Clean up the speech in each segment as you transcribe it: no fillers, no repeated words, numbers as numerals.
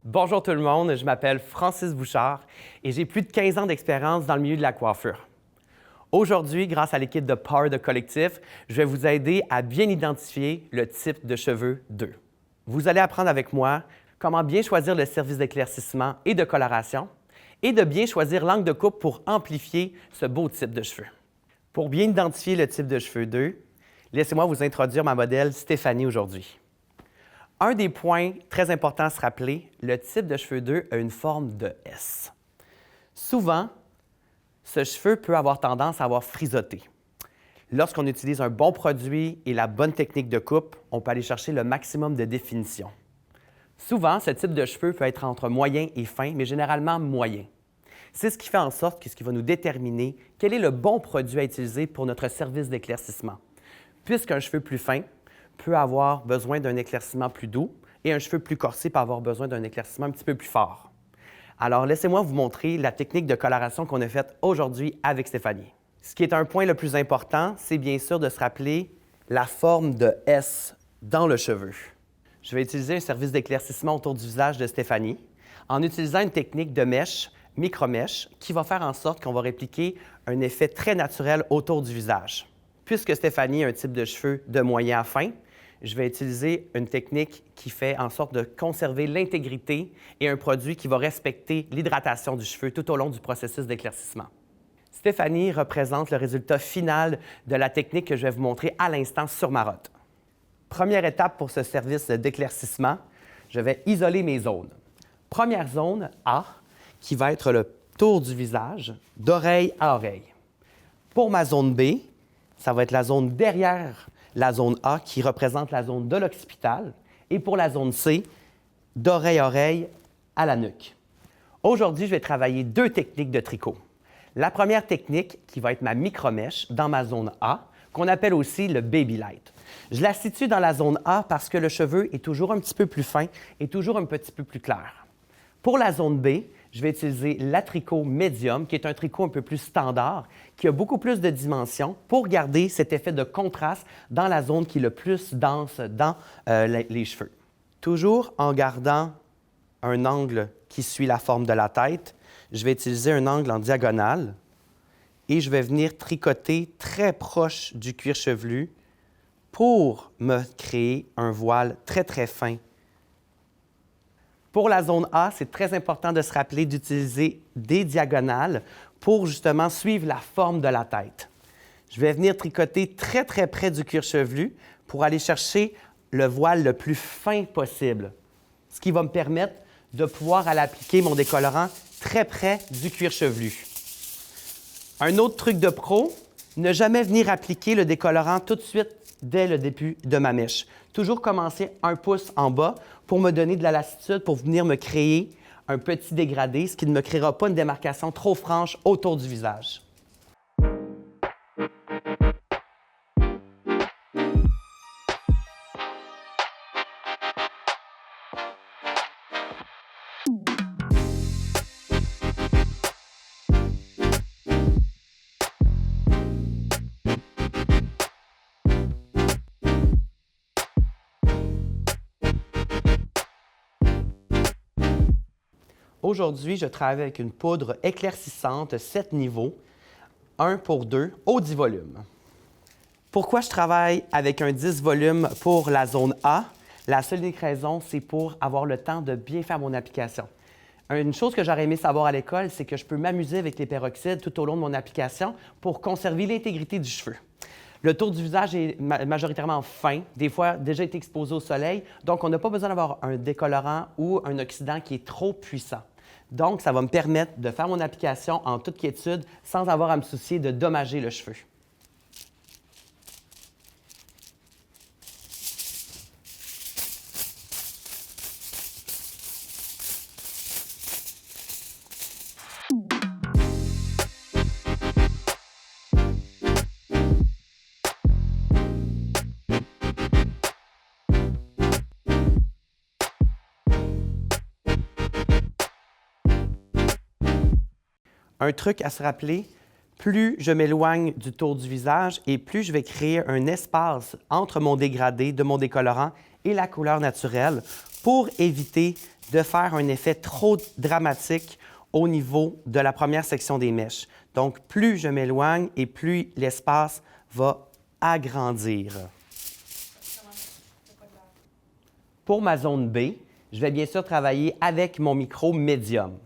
Bonjour tout le monde, je m'appelle Francis Bouchard et j'ai plus de 15 ans d'expérience dans le milieu de la coiffure. Aujourd'hui, grâce à l'équipe de Power de Collectif, je vais vous aider à bien identifier le type de cheveux 2. Vous allez apprendre avec moi comment bien choisir le service d'éclaircissement et de coloration et de bien choisir l'angle de coupe pour amplifier ce beau type de cheveux. Pour bien identifier le type de cheveux 2, laissez-moi vous introduire ma modèle Stéphanie aujourd'hui. Un des points très importants à se rappeler, le type de cheveux 2 a une forme de S. Souvent, ce cheveu peut avoir tendance à avoir frisotté. Lorsqu'on utilise un bon produit et la bonne technique de coupe, on peut aller chercher le maximum de définition. Souvent, ce type de cheveux peut être entre moyen et fin, mais généralement moyen. C'est ce qui fait en sorte que ce qui va nous déterminer quel est le bon produit à utiliser pour notre service d'éclaircissement. Puisqu'un cheveu plus fin peut avoir besoin d'un éclaircissement plus doux et un cheveu plus corsé peut avoir besoin d'un éclaircissement un petit peu plus fort. Alors, laissez-moi vous montrer la technique de coloration qu'on a faite aujourd'hui avec Stéphanie. Ce qui est un point le plus important, c'est bien sûr de se rappeler la forme de S dans le cheveu. Je vais utiliser un service d'éclaircissement autour du visage de Stéphanie en utilisant une technique de mèche, micro-mèche, qui va faire en sorte qu'on va répliquer un effet très naturel autour du visage. Puisque Stéphanie a un type de cheveux de moyen à fin, je vais utiliser une technique qui fait en sorte de conserver l'intégrité et un produit qui va respecter l'hydratation du cheveu tout au long du processus d'éclaircissement. Stéphanie représente le résultat final de la technique que je vais vous montrer à l'instant sur ma rotte. Première étape pour ce service d'éclaircissement, je vais isoler mes zones. Première zone A, qui va être le tour du visage, d'oreille à oreille. Pour ma zone B, ça va être la zone derrière la zone A qui représente la zone de l'occipital et pour la zone C, d'oreille à oreille à la nuque. Aujourd'hui, je vais travailler deux techniques de tricot. La première technique qui va être ma micro-mèche dans ma zone A, qu'on appelle aussi le baby light. Je la situe dans la zone A parce que le cheveu est toujours un petit peu plus fin et toujours un petit peu plus clair. Pour la zone B, je vais utiliser la tricot médium, qui est un tricot un peu plus standard, qui a beaucoup plus de dimensions pour garder cet effet de contraste dans la zone qui est le plus dense dans les cheveux. Toujours en gardant un angle qui suit la forme de la tête, je vais utiliser un angle en diagonale et je vais venir tricoter très proche du cuir chevelu pour me créer un voile très, très fin. Pour la zone A, c'est très important de se rappeler d'utiliser des diagonales pour justement suivre la forme de la tête. Je vais venir tricoter très, très près du cuir chevelu pour aller chercher le voile le plus fin possible, ce qui va me permettre de pouvoir aller appliquer mon décolorant très près du cuir chevelu. Un autre truc de pro, ne jamais venir appliquer le décolorant tout de suite dès le début de ma mèche. Toujours commencer un pouce en bas pour me donner de la lassitude, pour venir me créer un petit dégradé, ce qui ne me créera pas une démarcation trop franche autour du visage. Aujourd'hui, je travaille avec une poudre éclaircissante 7 niveaux, 1 pour 2, au 10 volumes. Pourquoi je travaille avec un 10 volumes pour la zone A? La seule unique raison, c'est pour avoir le temps de bien faire mon application. Une chose que j'aurais aimé savoir à l'école, c'est que je peux m'amuser avec les peroxydes tout au long de mon application pour conserver l'intégrité du cheveu. Le tour du visage est majoritairement fin, des fois déjà été exposé au soleil, donc on n'a pas besoin d'avoir un décolorant ou un oxydant qui est trop puissant. Donc, ça va me permettre de faire mon application en toute quiétude sans avoir à me soucier de dommager le cheveu. Un truc à se rappeler, plus je m'éloigne du tour du visage et plus je vais créer un espace entre mon dégradé de mon décolorant et la couleur naturelle pour éviter de faire un effet trop dramatique au niveau de la première section des mèches. Donc, plus je m'éloigne et plus l'espace va agrandir. Pour ma zone B, je vais bien sûr travailler avec mon micro médium.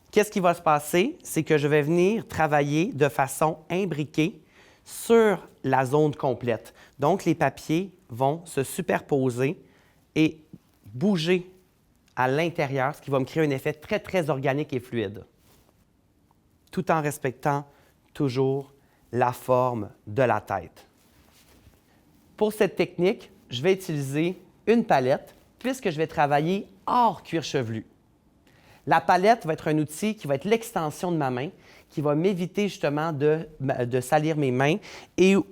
Qu'est-ce qui va se passer? C'est que je vais venir travailler de façon imbriquée sur la zone complète. Donc, les papiers vont se superposer et bouger à l'intérieur, ce qui va me créer un effet très, très organique et fluide, tout en respectant toujours la forme de la tête. Pour cette technique, je vais utiliser une palette puisque je vais travailler hors cuir chevelu. La palette va être un outil qui va être l'extension de ma main, qui va m'éviter justement de salir mes mains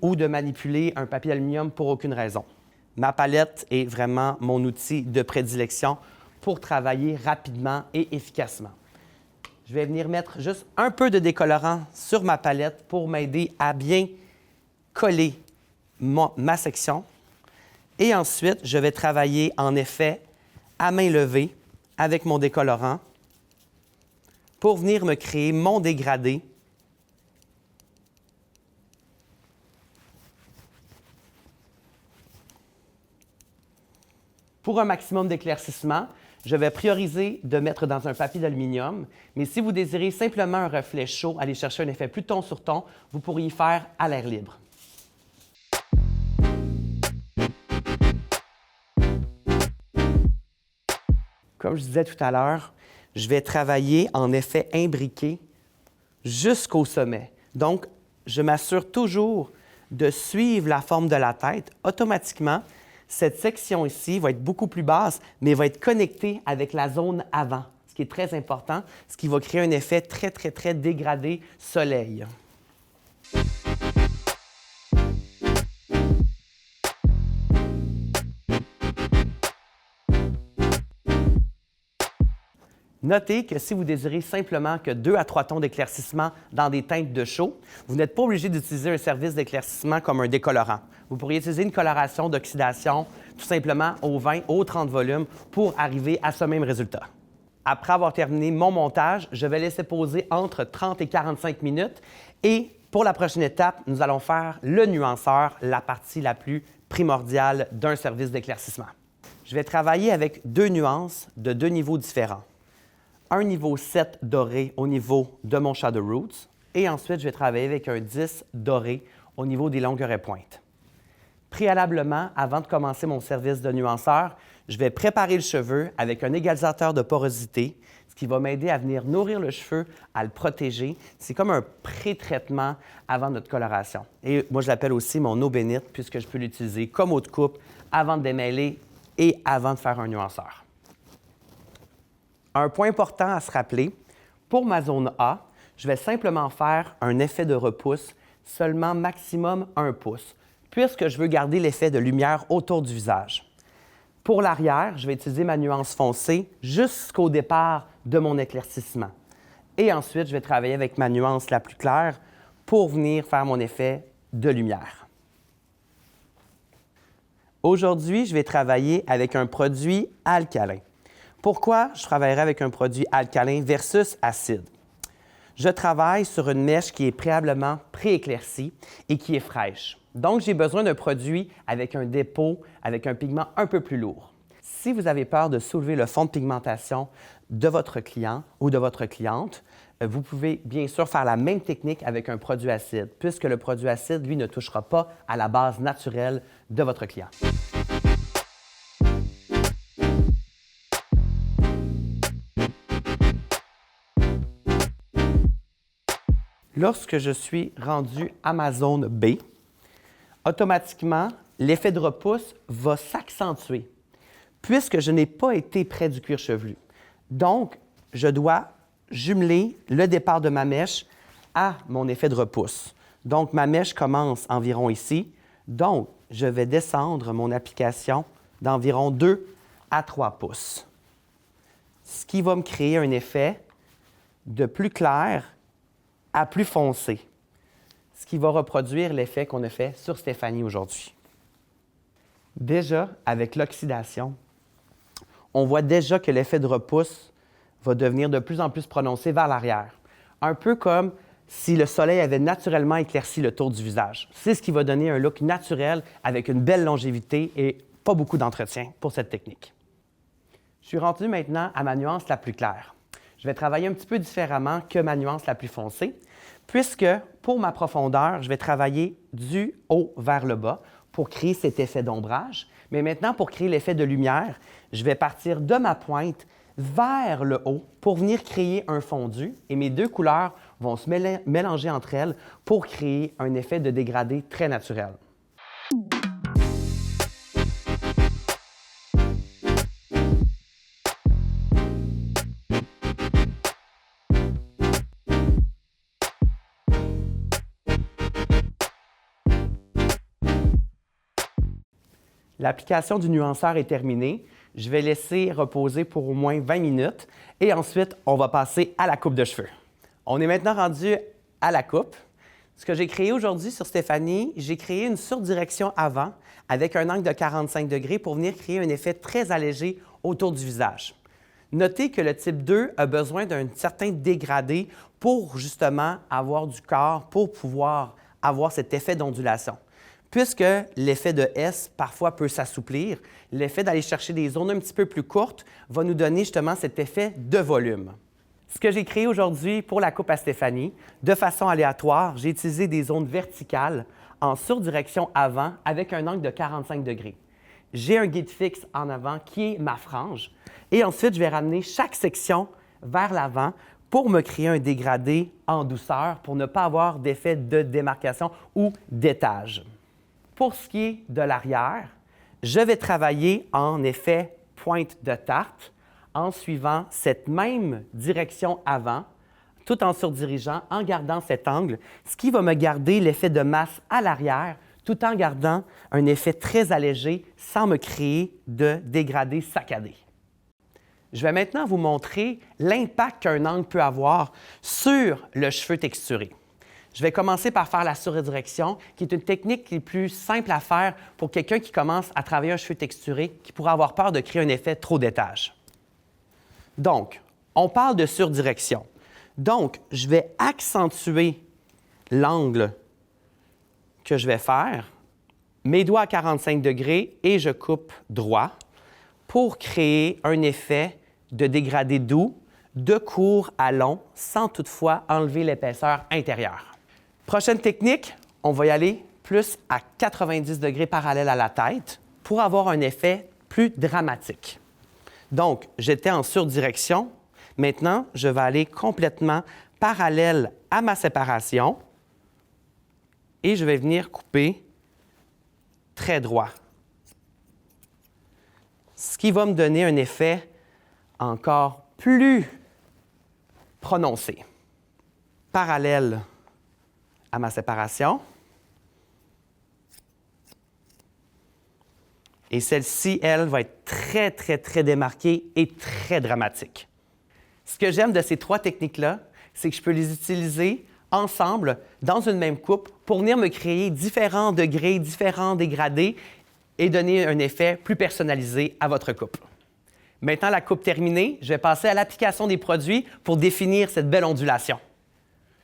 ou de manipuler un papier d'aluminium pour aucune raison. Ma palette est vraiment mon outil de prédilection pour travailler rapidement et efficacement. Je vais venir mettre juste un peu de décolorant sur ma palette pour m'aider à bien coller ma section. Et ensuite, je vais travailler en effet à main levée avec mon décolorant pour venir me créer mon dégradé. Pour un maximum d'éclaircissement, je vais prioriser de mettre dans un papier d'aluminium, mais si vous désirez simplement un reflet chaud, aller chercher un effet plus ton sur ton, vous pourriez faire à l'air libre. Comme je disais tout à l'heure, je vais travailler en effet imbriqué jusqu'au sommet. Donc, je m'assure toujours de suivre la forme de la tête. Automatiquement, cette section ici va être beaucoup plus basse, mais va être connectée avec la zone avant, ce qui est très important, ce qui va créer un effet très, très, très dégradé soleil. Notez que si vous désirez simplement que 2 à 3 tons d'éclaircissement dans des teintes de chaud, vous n'êtes pas obligé d'utiliser un service d'éclaircissement comme un décolorant. Vous pourriez utiliser une coloration d'oxydation tout simplement au 20, au 30 volumes pour arriver à ce même résultat. Après avoir terminé mon montage, je vais laisser poser entre 30 et 45 minutes et pour la prochaine étape, nous allons faire le nuanceur, la partie la plus primordiale d'un service d'éclaircissement. Je vais travailler avec 2 nuances de 2 niveaux différents. Un niveau 7 doré au niveau de mon Shadow Roots et ensuite, je vais travailler avec un 10 doré au niveau des longueurs et pointes. Préalablement, avant de commencer mon service de nuanceur, je vais préparer le cheveu avec un égalisateur de porosité, ce qui va m'aider à venir nourrir le cheveu, à le protéger. C'est comme un pré-traitement avant notre coloration. Et moi, je l'appelle aussi mon eau bénite puisque je peux l'utiliser comme eau de coupe avant de démêler et avant de faire un nuanceur. Un point important à se rappeler, pour ma zone A, je vais simplement faire un effet de repousse, seulement maximum 1 pouce, puisque je veux garder l'effet de lumière autour du visage. Pour l'arrière, je vais utiliser ma nuance foncée jusqu'au départ de mon éclaircissement. Et ensuite, je vais travailler avec ma nuance la plus claire pour venir faire mon effet de lumière. Aujourd'hui, je vais travailler avec un produit alcalin. Pourquoi je travaillerai avec un produit alcalin versus acide? Je travaille sur une mèche qui est préalablement pré-éclaircie et qui est fraîche. Donc, j'ai besoin d'un produit avec un dépôt, avec un pigment un peu plus lourd. Si vous avez peur de soulever le fond de pigmentation de votre client ou de votre cliente, vous pouvez bien sûr faire la même technique avec un produit acide, puisque le produit acide, lui, ne touchera pas à la base naturelle de votre client. Lorsque je suis rendu à ma zone B, automatiquement, l'effet de repousse va s'accentuer puisque je n'ai pas été près du cuir chevelu. Donc, je dois jumeler le départ de ma mèche à mon effet de repousse. Donc, ma mèche commence environ ici. Donc, je vais descendre mon application d'environ 2 à 3 pouces, ce qui va me créer un effet de plus clair à plus foncé. ce qui va reproduire l'effet qu'on a fait sur Stéphanie aujourd'hui. Déjà, avec l'oxydation, on voit déjà que l'effet de repousse va devenir de plus en plus prononcé vers l'arrière. Un peu comme si le soleil avait naturellement éclairci le tour du visage. C'est ce qui va donner un look naturel avec une belle longévité et pas beaucoup d'entretien pour cette technique. Je suis rendu maintenant à ma nuance la plus claire. Je vais travailler un petit peu différemment que ma nuance la plus foncée, puisque pour ma profondeur, je vais travailler du haut vers le bas pour créer cet effet d'ombrage. Mais maintenant, pour créer l'effet de lumière, je vais partir de ma pointe vers le haut pour venir créer un fondu et mes deux couleurs vont se mélanger entre elles pour créer un effet de dégradé très naturel. L'application du nuanceur est terminée. Je vais laisser reposer pour au moins 20 minutes et ensuite, on va passer à la coupe de cheveux. On est maintenant rendu à la coupe. Ce que j'ai créé aujourd'hui sur Stéphanie, j'ai créé une surdirection avant avec un angle de 45 degrés pour venir créer un effet très allégé autour du visage. Notez que le type 2 a besoin d'un certain dégradé pour justement avoir du corps, pour pouvoir avoir cet effet d'ondulation. Puisque l'effet de S parfois peut s'assouplir, l'effet d'aller chercher des zones un petit peu plus courtes va nous donner justement cet effet de volume. Ce que j'ai créé aujourd'hui pour la coupe à Stéphanie, de façon aléatoire, j'ai utilisé des zones verticales en surdirection avant avec un angle de 45 degrés. J'ai un guide fixe en avant qui est ma frange et ensuite je vais ramener chaque section vers l'avant pour me créer un dégradé en douceur pour ne pas avoir d'effet de démarcation ou d'étage. Pour ce qui est de l'arrière, je vais travailler en effet pointe de tarte en suivant cette même direction avant, tout en surdirigeant, en gardant cet angle, ce qui va me garder l'effet de masse à l'arrière, tout en gardant un effet très allégé sans me créer de dégradé saccadé. Je vais maintenant vous montrer l'impact qu'un angle peut avoir sur le cheveu texturé. Je vais commencer par faire la surdirection, qui est une technique qui est plus simple à faire pour quelqu'un qui commence à travailler un cheveu texturé, qui pourrait avoir peur de créer un effet trop d'étage. Donc, on parle de surdirection. Donc, je vais accentuer l'angle que je vais faire, mes doigts à 45 degrés et je coupe droit pour créer un effet de dégradé doux, de court à long, sans toutefois enlever l'épaisseur intérieure. Prochaine technique, on va y aller plus à 90 degrés parallèle à la tête pour avoir un effet plus dramatique. Donc, j'étais en surdirection. Maintenant, je vais aller complètement parallèle à ma séparation et je vais venir couper très droit. Ce qui va me donner un effet encore plus prononcé. Parallèle à ma séparation. Et celle-ci, elle, va être très, très, très démarquée et très dramatique. Ce que j'aime de ces trois techniques-là, c'est que je peux les utiliser ensemble dans une même coupe pour venir me créer différents degrés, différents dégradés et donner un effet plus personnalisé à votre coupe. Maintenant, la coupe terminée, je vais passer à l'application des produits pour définir cette belle ondulation.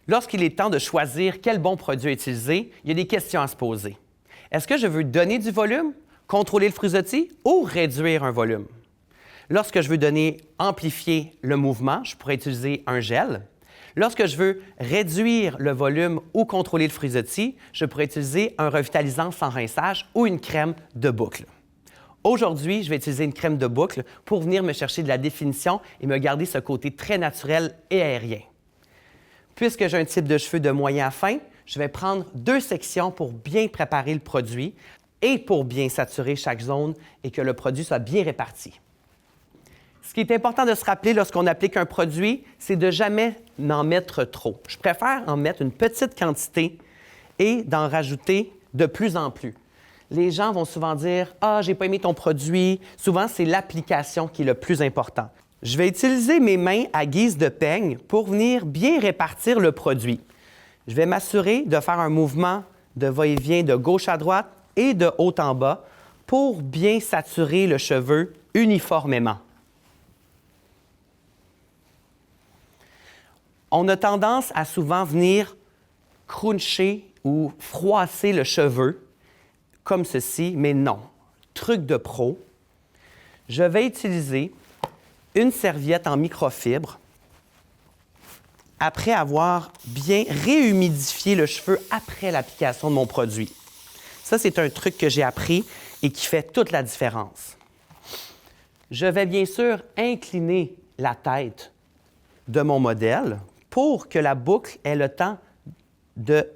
Lorsqu'il est temps de choisir quel bon produit utiliser, il y a des questions à se poser. Est-ce que je veux donner du volume, contrôler le frisottis ou réduire un volume? Lorsque je veux amplifier le mouvement, je pourrais utiliser un gel. Lorsque je veux réduire le volume ou contrôler le frisottis, je pourrais utiliser un revitalisant sans rinçage ou une crème de boucle. Aujourd'hui, je vais utiliser une crème de boucle pour venir me chercher de la définition et me garder ce côté très naturel et aérien. Puisque j'ai un type de cheveux de moyen à fin, je vais prendre 2 sections pour bien préparer le produit et pour bien saturer chaque zone et que le produit soit bien réparti. Ce qui est important de se rappeler lorsqu'on applique un produit, c'est de jamais en mettre trop. Je préfère en mettre une petite quantité et d'en rajouter de plus en plus. Les gens vont souvent dire « Ah, j'ai pas aimé ton produit ». Souvent, c'est l'application qui est le plus important. Je vais utiliser mes mains à guise de peigne pour venir bien répartir le produit. Je vais m'assurer de faire un mouvement de va-et-vient de gauche à droite et de haut en bas pour bien saturer le cheveu uniformément. On a tendance à souvent venir cruncher ou froisser le cheveu comme ceci, mais non. Truc de pro, je vais utiliser une serviette en microfibre après avoir bien réhumidifié le cheveu après l'application de mon produit. Ça, c'est un truc que j'ai appris et qui fait toute la différence. Je vais bien sûr incliner la tête de mon modèle pour que la boucle ait le temps de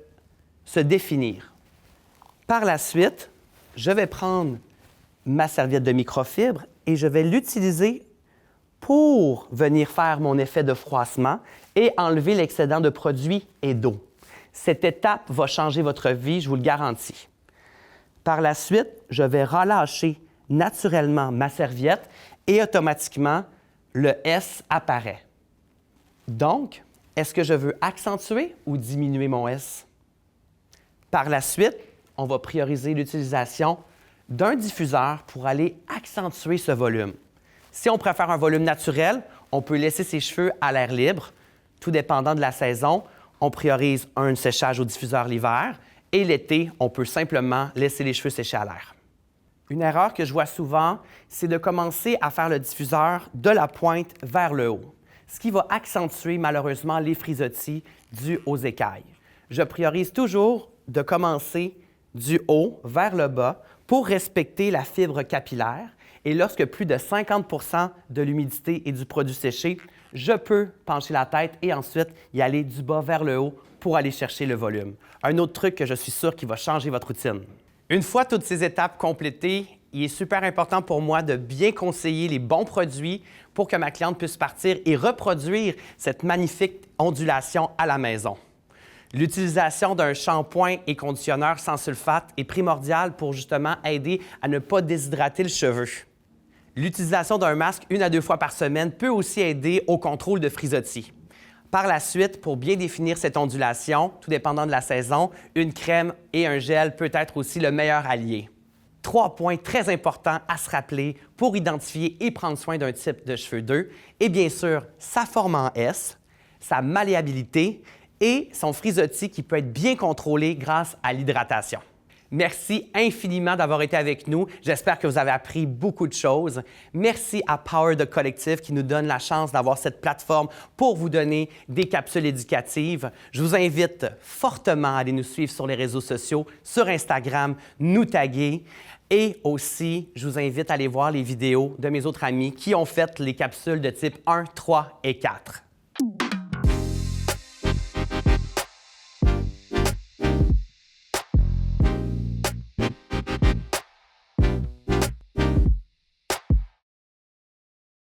se définir. Par la suite, je vais prendre ma serviette de microfibre et je vais l'utiliser pour venir faire mon effet de froissement et enlever l'excédent de produit et d'eau. Cette étape va changer votre vie, je vous le garantis. Par la suite, je vais relâcher naturellement ma serviette et automatiquement, le S apparaît. Donc, est-ce que je veux accentuer ou diminuer mon S? Par la suite, on va prioriser l'utilisation d'un diffuseur pour aller accentuer ce volume. Si on préfère un volume naturel, on peut laisser ses cheveux à l'air libre. Tout dépendant de la saison, on priorise un séchage au diffuseur l'hiver et l'été, on peut simplement laisser les cheveux sécher à l'air. Une erreur que je vois souvent, c'est de commencer à faire le diffuseur de la pointe vers le haut, ce qui va accentuer malheureusement les frisottis dus aux écailles. Je priorise toujours de commencer du haut vers le bas pour respecter la fibre capillaire. Et lorsque plus de 50 % de l'humidité et du produit séché, je peux pencher la tête et ensuite y aller du bas vers le haut pour aller chercher le volume. Un autre truc que je suis sûr qui va changer votre routine. Une fois toutes ces étapes complétées, il est super important pour moi de bien conseiller les bons produits pour que ma cliente puisse partir et reproduire cette magnifique ondulation à la maison. L'utilisation d'un shampoing et conditionneur sans sulfate est primordiale pour justement aider à ne pas déshydrater le cheveu. L'utilisation d'un masque 1 à 2 fois par semaine peut aussi aider au contrôle de frisottis. Par la suite, pour bien définir cette ondulation, tout dépendant de la saison, une crème et un gel peut être aussi le meilleur allié. 3 points très importants à se rappeler pour identifier et prendre soin d'un type de cheveux 2 et bien sûr sa forme en S, sa malléabilité et son frisottis qui peut être bien contrôlé grâce à l'hydratation. Merci infiniment d'avoir été avec nous. J'espère que vous avez appris beaucoup de choses. Merci à Power The Collective qui nous donne la chance d'avoir cette plateforme pour vous donner des capsules éducatives. Je vous invite fortement à aller nous suivre sur les réseaux sociaux, sur Instagram, nous taguer. Et aussi, je vous invite à aller voir les vidéos de mes autres amis qui ont fait les capsules de type 1, 3 et 4.